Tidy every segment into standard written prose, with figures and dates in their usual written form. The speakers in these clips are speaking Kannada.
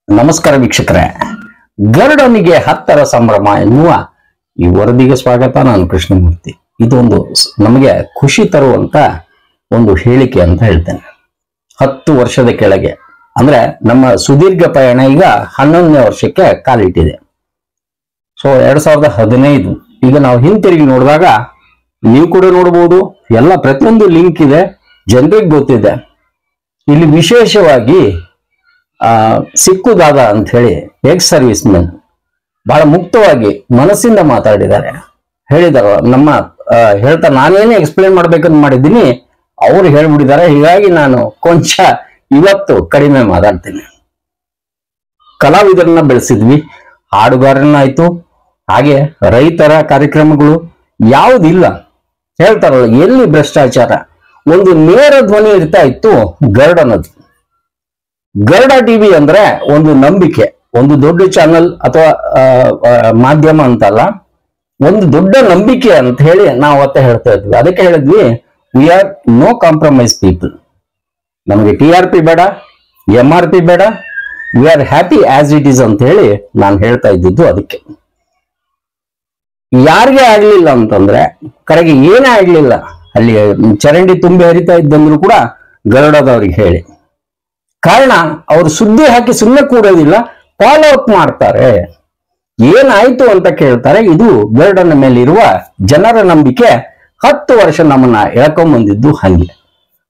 ನಮಸ್ಕಾರ ವೀಕ್ಷಕರೇ, ಗರುಡನಿಗೆ 10ರ ಸಂಭ್ರಮ ಎನ್ನುವ ಈ ವರದಿಗೆ ಸ್ವಾಗತ. ನಾನು ಕೃಷ್ಣಮೂರ್ತಿ. ಇದೊಂದು ನಮಗೆ ಖುಷಿ ತರುವಂತ ಒಂದು ಹೇಳಿಕೆ ಅಂತ ಹೇಳ್ತೇನೆ. 10 ವರ್ಷದ ಕೆಳಗೆ ಅಂದ್ರೆ ನಮ್ಮ ಸುದೀರ್ಘ ಪಯಣ ಈಗ 11ನೇ ವರ್ಷಕ್ಕೆ ಕಾಲಿಟ್ಟಿದೆ. ಸೊ 2015 ಈಗ ನಾವು ಹಿಂತಿರುಗಿ ನೋಡಿದಾಗ ನೀವು ಕೂಡ ನೋಡಬಹುದು, ಎಲ್ಲ ಪ್ರತಿಯೊಂದು ಲಿಂಕ್ ಇದೆ, ಜನರಿಗೆ ಗೊತ್ತಿದೆ. ಇಲ್ಲಿ ವಿಶೇಷವಾಗಿ ಸಿಕ್ಕುದಾದ ಅಂತ ಹೇಳಿ ಎಕ್ಸ್ ಸರ್ವಿಸ್ ಮೆನ್ ಬಹಳ ಮುಕ್ತವಾಗಿ ಮನಸ್ಸಿಂದ ಮಾತಾಡಿದ್ದಾರೆ, ಹೇಳಿದಾರ. ನಮ್ಮ ಹೇಳ್ತಾ ನಾನೇನೇ ಎಕ್ಸ್ಪ್ಲೇನ್ ಮಾಡ್ಬೇಕಂತ ಮಾಡಿದ್ದೀನಿ, ಅವ್ರು ಹೇಳ್ಬಿಟ್ಟಿದ್ದಾರೆ. ಹೀಗಾಗಿ ನಾನು ಕೊಂಚ ಇವತ್ತು ಕಡಿಮೆ ಮಾತಾಡ್ತೀನಿ. ಕಲಾವಿದರನ್ನ ಬೆಳೆಸಿದ್ವಿ, ಹಾಡುಗಾರನಾಯ್ತು, ಹಾಗೆ ರೈತರ ಕಾರ್ಯಕ್ರಮಗಳು ಯಾವುದಿಲ್ಲ. ಹೇಳ್ತಾರಲ್ಲ, ಎಲ್ಲಿ ಭ್ರಷ್ಟಾಚಾರ, ಒಂದು ನೇರ ಧ್ವನಿ ಇರ್ತಾ ಇತ್ತು ಗರುಡನದು. ಗರುಡ ಟಿವಿ ಅಂದ್ರೆ ಒಂದು ನಂಬಿಕೆ, ಒಂದು ದೊಡ್ಡ ಚಾನಲ್ ಅಥವಾ ಮಾಧ್ಯಮ ಅಂತಲ್ಲ, ಒಂದು ದೊಡ್ಡ ನಂಬಿಕೆ ಅಂತ ಹೇಳಿ ನಾವು ಅವತ್ತೇ ಹೇಳ್ತಾ ಇದ್ವಿ. ಅದಕ್ಕೆ ಹೇಳಿದ್ವಿ, we are no compromise people. ನಮಗೆ TRP ಬೇಡ, MRP ಬೇಡ, we are happy as it is ಅಂತ ಹೇಳಿ ನಾನು ಹೇಳ್ತಾ ಇದ್ದಿದ್ದು. ಅದಕ್ಕೆ ಯಾರಿಗೆ ಆಗ್ಲಿಲ್ಲ ಅಂತಂದ್ರೆ, ಕಡೆಗೆ ಏನೇ ಆಗ್ಲಿಲ್ಲ, ಅಲ್ಲಿ ಚರಂಡಿ ತುಂಬಿ ಹರಿತಾ ಇದ್ದಂದ್ರು ಕೂಡ ಗರುಡದವ್ರಿಗೆ ಹೇಳಿ. ಕಾರಣ ಅವರು ಸುದ್ದಿ ಹಾಕಿ ಸುಮ್ಮನೆ ಕೂಡೋದಿಲ್ಲ, ಫಾಲೋ ಅಪ್ ಮಾಡ್ತಾರೆ. ಏನಾಯ್ತು ಅಂತ ಕೇಳ್ತಾರೆ. ಇದು ಗರುಡನ ಮೇಲಿರುವ ಜನರ ನಂಬಿಕೆ 10 ವರ್ಷ ನಮ್ಮನ್ನ ಎಳ್ಕೊಂಬಂದಿದ್ದು ಹಂಗೆ.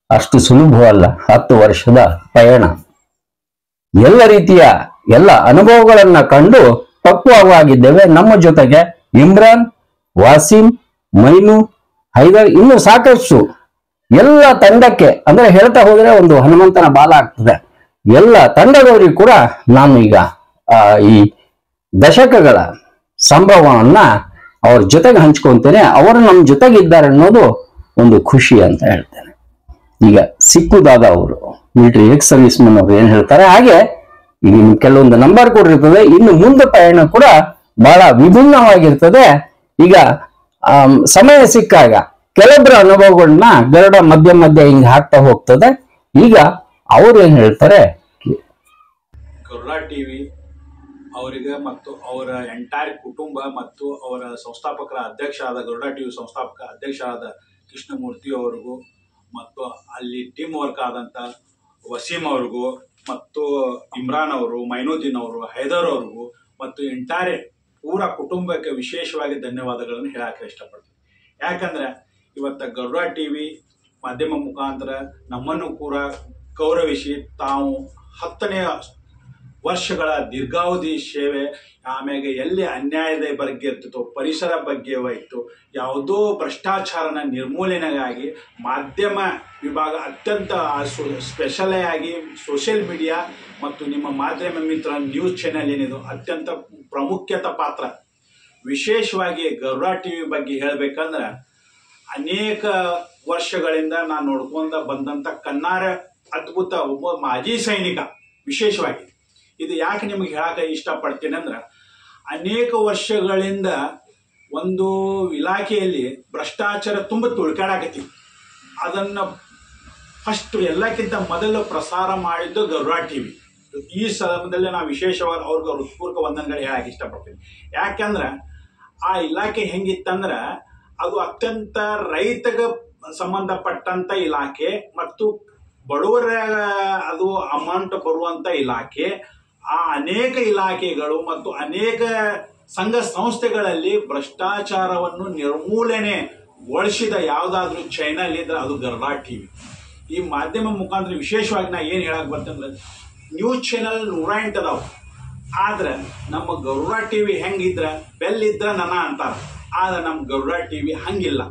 ಅಷ್ಟು ಸುಲಭವಲ್ಲ 10 ವರ್ಷದ ಪಯಣ. ಎಲ್ಲ ರೀತಿಯ ಎಲ್ಲ ಅನುಭವಗಳನ್ನ ಕಂಡು ಪಕ್ವವಾಗಿದ್ದೇವೆ. ನಮ್ಮ ಜೊತೆಗೆ ಇಮ್ರಾನ್, ವಾಸಿಂ, ಮೈನು, ಹೈದರ್, ಇನ್ನು ಸಾಕಷ್ಟು ಎಲ್ಲ ತಂಡಕ್ಕೆ, ಅಂದ್ರೆ ಹೇಳ್ತಾ ಹೋದ್ರೆ ಒಂದು ಹನುಮಂತನ ಬಾಲ ಆಗ್ತದೆ. ಎಲ್ಲ ತಂಡದವರಿಗೂ ಕೂಡ ನಾನು ಈಗ ಈ ದಶಕಗಳ ಸಂಭವವನ್ನ ಅವ್ರ ಜೊತೆಗೆ ಹಂಚ್ಕೊಂತೇನೆ. ಅವರು ನಮ್ಮ ಜೊತೆಗಿದ್ದಾರೆ ಅನ್ನೋದು ಒಂದು ಖುಷಿ ಅಂತ ಹೇಳ್ತೇನೆ. ಈಗ ಸಿಕ್ಕುದಾದ ಅವರು ಮಿಲಿಟರಿ ಎಕ್ಸ್ ಸರ್ವಿಸ್ ಮೆನ್ ಅವರು ಏನ್ ಹೇಳ್ತಾರೆ, ಹಾಗೆ ಈಗ ಕೆಲವೊಂದು ನಂಬರ್ ಕೊಡಿರ್ತದೆ. ಇನ್ನು ಮುಂದೆ ಪಯಣ ಕೂಡ ಬಹಳ ವಿಭಿನ್ನವಾಗಿರ್ತದೆ. ಈಗ ಸಮಯ ಸಿಕ್ಕಾಗ ಕೆಲವೊಬ್ಬರ ಅನುಭವಗಳನ್ನ ಗರುಡ ಮಧ್ಯ ಮಧ್ಯ ಹಿಂಗ್ ಹಾಕ್ತಾ ಹೋಗ್ತದೆ. ಈಗ ಅವ್ರು ಏನ್ ಹೇಳ್ತಾರೆ. ಗರುಡ ಟಿವಿ ಅವರಿಗೆ ಮತ್ತು ಅವರ ಎಂಟೈರ್ ಕುಟುಂಬ ಮತ್ತು ಅವರ ಸಂಸ್ಥಾಪಕರ ಅಧ್ಯಕ್ಷ ಆದ ಗರುಡ ಟಿವಿ ಸಂಸ್ಥಾಪಕ ಅಧ್ಯಕ್ಷ ಆದ ಕೃಷ್ಣಮೂರ್ತಿ ಅವ್ರಿಗೂ ಮತ್ತು ಅಲ್ಲಿ ಟೀಮ್ ವರ್ಕ್ ಆದಂತ ವಸೀಂ ಅವ್ರಿಗೂ ಮತ್ತು ಇಮ್ರಾನ್ ಅವರು, ಮೈನುದ್ದೀನ್ ಅವರು, ಹೈದರ್ ಅವ್ರಿಗೂ ಮತ್ತು ಎಂಟೈರ್ ಪೂರ ಕುಟುಂಬಕ್ಕೆ ವಿಶೇಷವಾಗಿ ಧನ್ಯವಾದಗಳನ್ನು ಹೇಳಕ್ಕೆ ಇಷ್ಟಪಡ್ತೀನಿ. ಯಾಕಂದ್ರೆ ಇವತ್ತ ಗರುಡ ಟಿವಿ ಮಾಧ್ಯಮ ಮುಖಾಂತರ ನಮ್ಮನ್ನು ಕೂಡ ಗೌರವಿಸಿ ತಾವು 10ನೇ ವರ್ಷಗಳ ದೀರ್ಘಾವಧಿ ಸೇವೆ, ಆಮೇಲೆ ಎಲ್ಲಿ ಅನ್ಯಾಯದ ಬಗ್ಗೆ ಇರ್ತಿತ್ತು, ಪರಿಸರ ಬಗ್ಗೆ ಇತ್ತು, ಯಾವುದೋ ಭ್ರಷ್ಟಾಚಾರನ ನಿರ್ಮೂಲನೆಗಾಗಿ ಮಾಧ್ಯಮ ವಿಭಾಗ ಅತ್ಯಂತ ಸ್ಪೆಷಲ್ ಆಗಿ ಸೋಷಿಯಲ್ ಮೀಡಿಯಾ ಮತ್ತು ನಿಮ್ಮ ಮಾಧ್ಯಮ ಮಿತ್ರ ನ್ಯೂಸ್ ಚಾನೆಲ್ ಏನಿದು ಅತ್ಯಂತ ಪ್ರಾಮುಖ್ಯತೆ ಪಾತ್ರ. ವಿಶೇಷವಾಗಿ ಗರುಡ ಟಿವಿ ಬಗ್ಗೆ ಹೇಳ್ಬೇಕಂದ್ರೆ, ಅನೇಕ ವರ್ಷಗಳಿಂದ ನಾನು ನೋಡ್ಕೊಂಡ ಬಂದಂತ ಕನ್ನಾರ ಅದ್ಭುತ ಒಬ್ಬ ಮಾಜಿ ಸೈನಿಕ. ವಿಶೇಷವಾಗಿ ಇದು ಯಾಕೆ ನಿಮ್ಗೆ ಹೇಳಕ್ಕೆ ಇಷ್ಟಪಡ್ತೀನಿ ಅಂದ್ರೆ, ಅನೇಕ ವರ್ಷಗಳಿಂದ ಒಂದು ಇಲಾಖೆಯಲ್ಲಿ ಭ್ರಷ್ಟಾಚಾರ ತುಂಬ ತುಳ್ಕಾಡಕತ್ತಿ. ಅದನ್ನ ಫಸ್ಟ್ ಎಲ್ಲಕ್ಕಿಂತ ಮೊದಲು ಪ್ರಸಾರ ಮಾಡಿದ್ದು ಗರುಡ ಟಿವಿ. ಈ ಸಂದರ್ಭದಲ್ಲಿ ನಾವು ವಿಶೇಷವಾಗಿ ಅವ್ರಿಗೆ ಹೃತ್ಪೂರ್ವಕ ವಂದನೆಗಳು ಹೇಳಕ್ಕೆ ಇಷ್ಟಪಡ್ತೀನಿ. ಯಾಕಂದ್ರೆ ಆ ಇಲಾಖೆ ಹೆಂಗಿತ್ತಂದ್ರೆ, ಅದು ಅತ್ಯಂತ ರೈತಗೆ ಸಂಬಂಧಪಟ್ಟಂತ ಇಲಾಖೆ ಮತ್ತು ಬಡವರ ಅದು ಅಮೌಂಟ್ ಬರುವಂತ ಇಲಾಖೆ. ಆ ಅನೇಕ ಇಲಾಖೆಗಳು ಮತ್ತು ಅನೇಕ ಸಂಘ ಸಂಸ್ಥೆಗಳಲ್ಲಿ ಭ್ರಷ್ಟಾಚಾರವನ್ನು ನಿರ್ಮೂಲನೆಗೊಳಿಸಿದ ಯಾವುದಾದ್ರೂ ಚಾನೆಲ್ ಇದ್ರೆ ಅದು ಗರುಡ ಟಿವಿ. ಈ ಮಾಧ್ಯಮ ಮುಖಾಂತರ ವಿಶೇಷವಾಗಿ ನಾ ಏನು ಹೇಳಕ್ ಬರ್ತಂದ್ರೆ, ನ್ಯೂಸ್ ಚಾನೆಲ್ 108 ಅದಾವ, ಆದ್ರೆ ನಮ್ಮ ಗರುಡ ಟಿವಿ ಹೆಂಗಿದ್ರ ಬೆಲ್ ಇದ್ರ ನನ ಅಂತಾರ. ಆದ್ರೆ ನಮ್ಮ ಗರುಡ ಟಿವಿ ಹಂಗಿಲ್ಲ.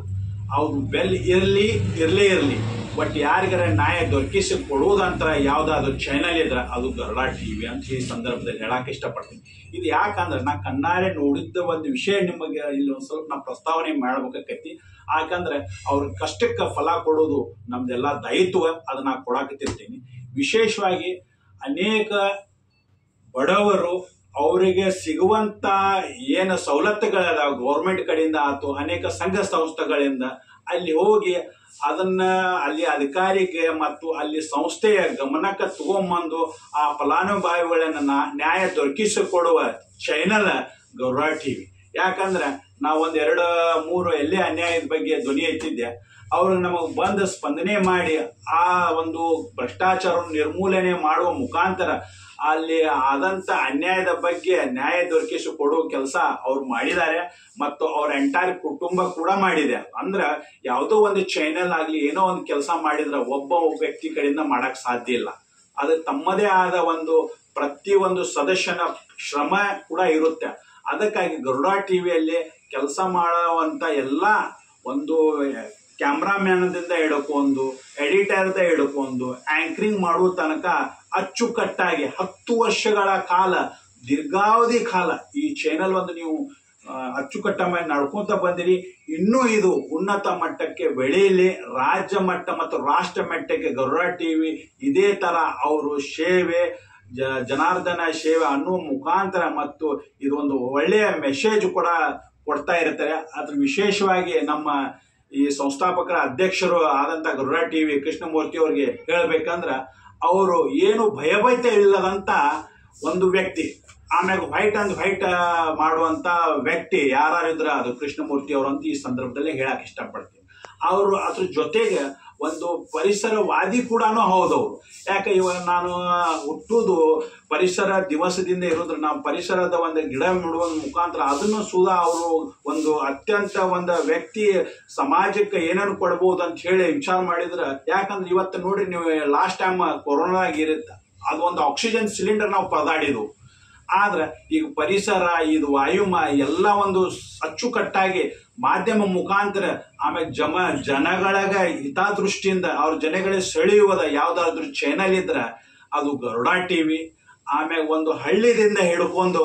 ಅವ್ರು ಬೆಲ್ ಇರ್ಲೇ ಇರ್ಲಿ, ಬಟ್ ಯಾರಿಗಾರ ನ್ಯಾಯ ದೊರಕಿಸಿ ಕೊಡುವುದಂತರ ಯಾವ್ದಾದ್ರು ಚಾನೆಲ್ ಇದ್ರೆ ಅದು ಗರುಡ ಟಿವಿ ಅಂತ ಈ ಸಂದರ್ಭದಲ್ಲಿ ಹೇಳಕ್ ಇಷ್ಟಪಡ್ತೀನಿ. ಇದು ಯಾಕಂದ್ರೆ ನಾ ಕಣ್ಣಾರೆ ನೋಡಿದ್ದ ಒಂದು ವಿಷಯ ನಿಮಗೆ ಇಲ್ಲಿ ಒಂದ್ ಸ್ವಲ್ಪ ನಾ ಪ್ರಸ್ತಾವನೆ ಮಾಡ್ಬೇಕಾಕೈತಿ. ಯಾಕಂದ್ರೆ ಅವ್ರ ಕಷ್ಟಕ್ಕೆ ಫಲ ಕೊಡೋದು ನಮ್ದೆಲ್ಲ ದಾಯಿತ್ವ, ಅದನ್ನ ಕೊಡಾಕತ್ತಿರ್ತೀನಿ. ವಿಶೇಷವಾಗಿ ಅನೇಕ ಬಡವರು ಅವರಿಗೆ ಸಿಗುವಂತ ಏನು ಸವಲತ್ತುಗಳದಾವ ಗೌರ್ಮೆಂಟ್ ಕಡೆಯಿಂದ ಆಯ್ತು, ಅನೇಕ ಸಂಘ ಸಂಸ್ಥೆಗಳಿಂದ ಅಲ್ಲಿ ಹೋಗಿ ಅದನ್ನ ಅಲ್ಲಿ ಅಧಿಕಾರಿಗೆ ಮತ್ತು ಅಲ್ಲಿ ಸಂಸ್ಥೆಯ ಗಮನಕ್ಕೆ ತಗೊಂಬಂದು ಆ ಫಲಾನುಭವಿಗಳನ್ನ ನ್ಯಾಯ ದೊರಕಿಸಿಕೊಡುವ ಚಾನೆಲ್ ಗೌರವ ಟಿವಿ. ಯಾಕಂದ್ರೆ ನಾವು 2-3 ಎಲ್ಲೇ ಅನ್ಯಾಯದ ಬಗ್ಗೆ ಧ್ವನಿ ಎತ್ತಿದ್ದೆ, ಅವರು ನಮಗೆ ಬಂದು ಸ್ಪಂದನೆ ಮಾಡಿ ಆ ಒಂದು ಭ್ರಷ್ಟಾಚಾರ ನಿರ್ಮೂಲನೆ ಮಾಡುವ ಮುಖಾಂತರ ಅಲ್ಲಿ ಆದಂತ ಅನ್ಯಾಯದ ಬಗ್ಗೆ ನ್ಯಾಯ ದೊರಕಿಸಿಕೊಡುವ ಕೆಲಸ ಅವ್ರು ಮಾಡಿದ್ದಾರೆ ಮತ್ತು ಅವ್ರ ಎಂಟೈರ್ ಕುಟುಂಬ ಕೂಡ ಮಾಡಿದೆ. ಅಂದ್ರ ಯಾವುದೋ ಒಂದು ಚಾನೆಲ್ ಆಗ್ಲಿ ಏನೋ ಒಂದು ಕೆಲಸ ಮಾಡಿದ್ರೆ ಒಬ್ಬ ವ್ಯಕ್ತಿ ಕಡೆಯಿಂದ ಮಾಡಕ್ ಸಾಧ್ಯ ಇಲ್ಲ. ಅದು ತಮ್ಮದೇ ಆದ ಪ್ರತಿಯೊಂದು ಸದಸ್ಯನ ಶ್ರಮ ಕೂಡ ಇರುತ್ತೆ. ಅದಕ್ಕಾಗಿ ಗರುಡ ಟಿವಿಯಲ್ಲಿ ಕೆಲಸ ಮಾಡುವಂತ ಎಲ್ಲ ಕ್ಯಾಮ್ರಾಮ್ಯಾನದಿಂದ ಹಿಡ್ಕೊಂಡು ಎಡಿಟರ್ದ ಹಿಡ್ಕೊಂಡು ಆಂಕರಿಂಗ್ ಮಾಡುವ ತನಕ ಅಚ್ಚುಕಟ್ಟಾಗಿ 10 ವರ್ಷಗಳ ಕಾಲ ದೀರ್ಘಾವಧಿ ಕಾಲ ಈ ಚಾನೆಲ್ ನೀವು ಅಚ್ಚುಕಟ್ಟಾಗಿ ನಡ್ಕೊಂತ ಬಂದಿರಿ. ಇನ್ನೂ ಇದು ಉನ್ನತ ಮಟ್ಟಕ್ಕೆ ಬೆಳೆಯಲಿ, ರಾಜ್ಯ ಮಟ್ಟ ಮತ್ತು ರಾಷ್ಟ್ರ ಮಟ್ಟಕ್ಕೆ ಗರುಡ ಟಿವಿ ಇದೇ ತರ ಅವರು ಸೇವೆ ಜನಾರ್ದನ ಸೇವೆ ಅನ್ನುವ ಮುಖಾಂತರ ಮತ್ತು ಇದೊಂದು ಒಳ್ಳೆಯ ಮೆಸೇಜ್ ಕೂಡ ಕೊಡ್ತಾ ಇರ್ತಾರೆ. ಅದ್ರ ವಿಶೇಷವಾಗಿ ನಮ್ಮ ಈ ಸಂಸ್ಥಾಪಕರ ಅಧ್ಯಕ್ಷರು ಆದಂತ ಗರುಡ ಟಿವಿ ಕೃಷ್ಣಮೂರ್ತಿ ಅವ್ರಿಗೆ ಹೇಳ್ಬೇಕಂದ್ರ ಅವರು ಏನು ಭಯಭೀತ ಇಲ್ಲದಂತ ಒಂದು ವ್ಯಕ್ತಿ, ಆಮ್ಯಾಗ ವೈಟ್ ಅಂಡ್ ವೈಟ್ ಮಾಡುವಂತ ವ್ಯಕ್ತಿ ಯಾರಿದ್ರೆ ಅದು ಕೃಷ್ಣಮೂರ್ತಿ ಅವರು ಅಂತ ಈ ಸಂದರ್ಭದಲ್ಲಿ ಹೇಳಕ್ ಇಷ್ಟಪಡ್ತೀನಿ. ಅವರು ಅದ್ರ ಜೊತೆಗೆ ಒಂದು ಪರಿಸರವಾದಿ ಕೂಡ ಹೌದವ್ರು. ಯಾಕೆ ಇವಾಗ ನಾನು ಹುಟ್ಟುದು ಪರಿಸರ ದಿವಸದಿಂದ ಇರೋದ್ರ ನಾವು ಪರಿಸರದ ಗಿಡ ನೆಡುವ ಮುಖಾಂತರ ಅದನ್ನು ಸುಧಾ ಅವರು ಅತ್ಯಂತ ವ್ಯಕ್ತಿ ಸಮಾಜಕ್ಕೆ ಏನೇನು ಕೊಡ್ಬೋದು ಅಂತ ಹೇಳಿ ವಿಚಾರ ಮಾಡಿದ್ರೆ, ಯಾಕಂದ್ರೆ ಇವತ್ತು ನೋಡ್ರಿ ನೀವು ಲಾಸ್ಟ್ ಟೈಮ್ ಕೊರೋನಾಗ ಇರುತ್ತೆ ಅದು ಆಕ್ಸಿಜನ್ ಸಿಲಿಂಡರ್ ನಾವು ಪರದಾಡಿದ್ವು. ಆದ್ರೆ ಈಗ ಪರಿಸರ ಇದು ವಾಯುಮ ಎಲ್ಲ ಅಚ್ಚುಕಟ್ಟಾಗಿ ಮಾಧ್ಯಮ ಮುಖಾಂತರ ಆಮೇಲೆ ಜನಗಳಿಗೆ ಹಿತದೃಷ್ಟಿಯಿಂದ ಅವ್ರ ಜನಗಳಿಗೆ ಸೆಳೆಯುವುದ ಯಾವ್ದಾದ್ರು ಚಾನೆಲ್ ಇದ್ರೆ ಅದು ಗರುಡ ಟಿವಿ. ಆಮೇಲೆ ಹಳ್ಳಿದಿಂದ ಹಿಡ್ಕೊಂಡು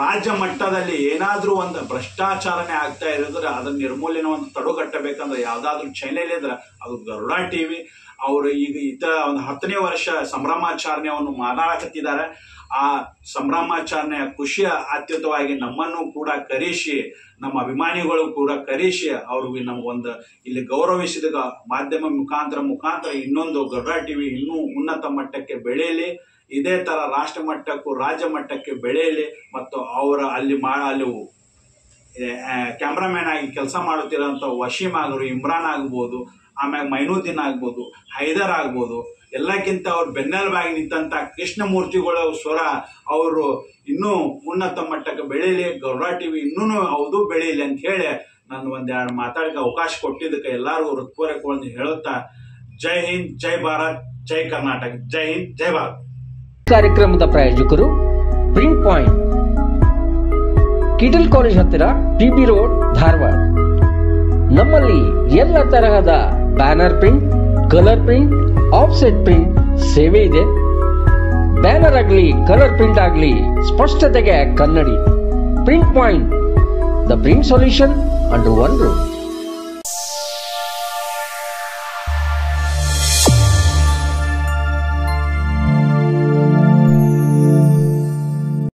ರಾಜ್ಯ ಮಟ್ಟದಲ್ಲಿ ಏನಾದ್ರೂ ಭ್ರಷ್ಟಾಚಾರನೇ ಆಗ್ತಾ ಇರೋದ್ರೆ ಅದನ್ನ ನಿರ್ಮೂಲನೆ ತಡೆಗಟ್ಟಬೇಕಂದ್ರೆ ಯಾವ್ದಾದ್ರು ಚಾನೆಲ್ ಇದ್ರೆ ಅದು ಗರುಡ ಟಿವಿ. ಅವರು ಈಗ 10ನೇ ವರ್ಷ ಸಂಭ್ರಮಾಚರಣೆಯನ್ನು ಮಾಡಾಕತ್ತಿದ್ದಾರೆ. ಆ ಸಂಭ್ರಮಾಚರಣೆಯ ಖುಷಿಯ ಅತ್ಯುತ್ತವಾಗಿ ನಮ್ಮನ್ನು ಕೂಡ ಕರೆಸಿ, ನಮ್ಮ ಅಭಿಮಾನಿಗಳು ಕೂಡ ಕರೆಸಿ ಅವ್ರಿಗೆ ನಮಗೊಂದು ಇಲ್ಲಿ ಗೌರವಿಸಿದ ಮಾಧ್ಯಮ ಮುಖಾಂತರ ಇನ್ನೊಂದು ಗರುಡ ಟಿವಿ ಇನ್ನೂ ಉನ್ನತ ಮಟ್ಟಕ್ಕೆ ಬೆಳೆಯಲಿ, ಇದೇ ತರ ರಾಷ್ಟ್ರ ಮಟ್ಟಕ್ಕೂ ರಾಜ್ಯ ಮಟ್ಟಕ್ಕೆ ಬೆಳೆಯಲಿ. ಮತ್ತು ಅವರ ಅಲ್ಲಿ ಕ್ಯಾಮ್ರಾಮ್ಯಾನ್ ಆಗಿ ಕೆಲಸ ಮಾಡುತ್ತಿರೋಂಥ ವಶೀಮ್ ಆಗರು, ಇಮ್ರಾನ್ ಆಗ್ಬೋದು, ಆಮ್ಯಾಗ ಮೈನುದ್ದೀನ್ ಆಗ್ಬೋದು, ಹೈದರ್ ಆಗ್ಬೋದು, ಎಲ್ಲಕ್ಕಿಂತ ಅವ್ರು ಬೆನ್ನೆಲುಬಾಗಿ ನಿಂತ ಕೃಷ್ಣಮೂರ್ತಿಗಳ ಸ್ವರ ಅವರು ಇನ್ನೂ ಉನ್ನತ ಮಟ್ಟಕ್ಕೆ ಬೆಳೀಲಿ, ಗರುಡ ಟಿವಿ ಇನ್ನೂ ಹೌದು ಬೆಳೀಲಿ ಅಂತ ಹೇಳಿ ನಾನು 2 ಮಾತಾಡಕ್ಕೆ ಅವಕಾಶ ಕೊಟ್ಟಿದ್ದಕ್ಕೆ ಎಲ್ಲರಿಗೂ ಹೃತ್ಪೂರ್ವಕವಾಗಿ ಹೇಳುತ್ತಾ ಜೈ ಹಿಂದ್, ಜೈ ಭಾರತ್, ಜೈ ಕರ್ನಾಟಕ, ಜೈ ಹಿಂದ್, ಜೈ ಭಾರತ್. ಕಾರ್ಯಕ್ರಮದ ಪ್ರಾಯೋಜಕರು ಪ್ರಿಂಟ್ ಪಾಯಿಂಟ್, ಕಿಟಲ್ ಕಾಲೇಜ್ ಹತ್ತಿರ, ಟಿಬಿ ರೋಡ್, ಧಾರವಾಡ. ನಮ್ಮಲ್ಲಿ ಎಲ್ಲ ತರಹದ banner print, colour print, offset print ಸೇವೆ ಇದೆ. ಬ್ಯಾನರ್ ಆಗಲಿ, ಕಲರ್ ಪ್ರಿಂಟ್ ಆಗಲಿ, ಸ್ಪಷ್ಟತೆಗೆ ಕನ್ನಡಿ. Print point, the print solution under one roof.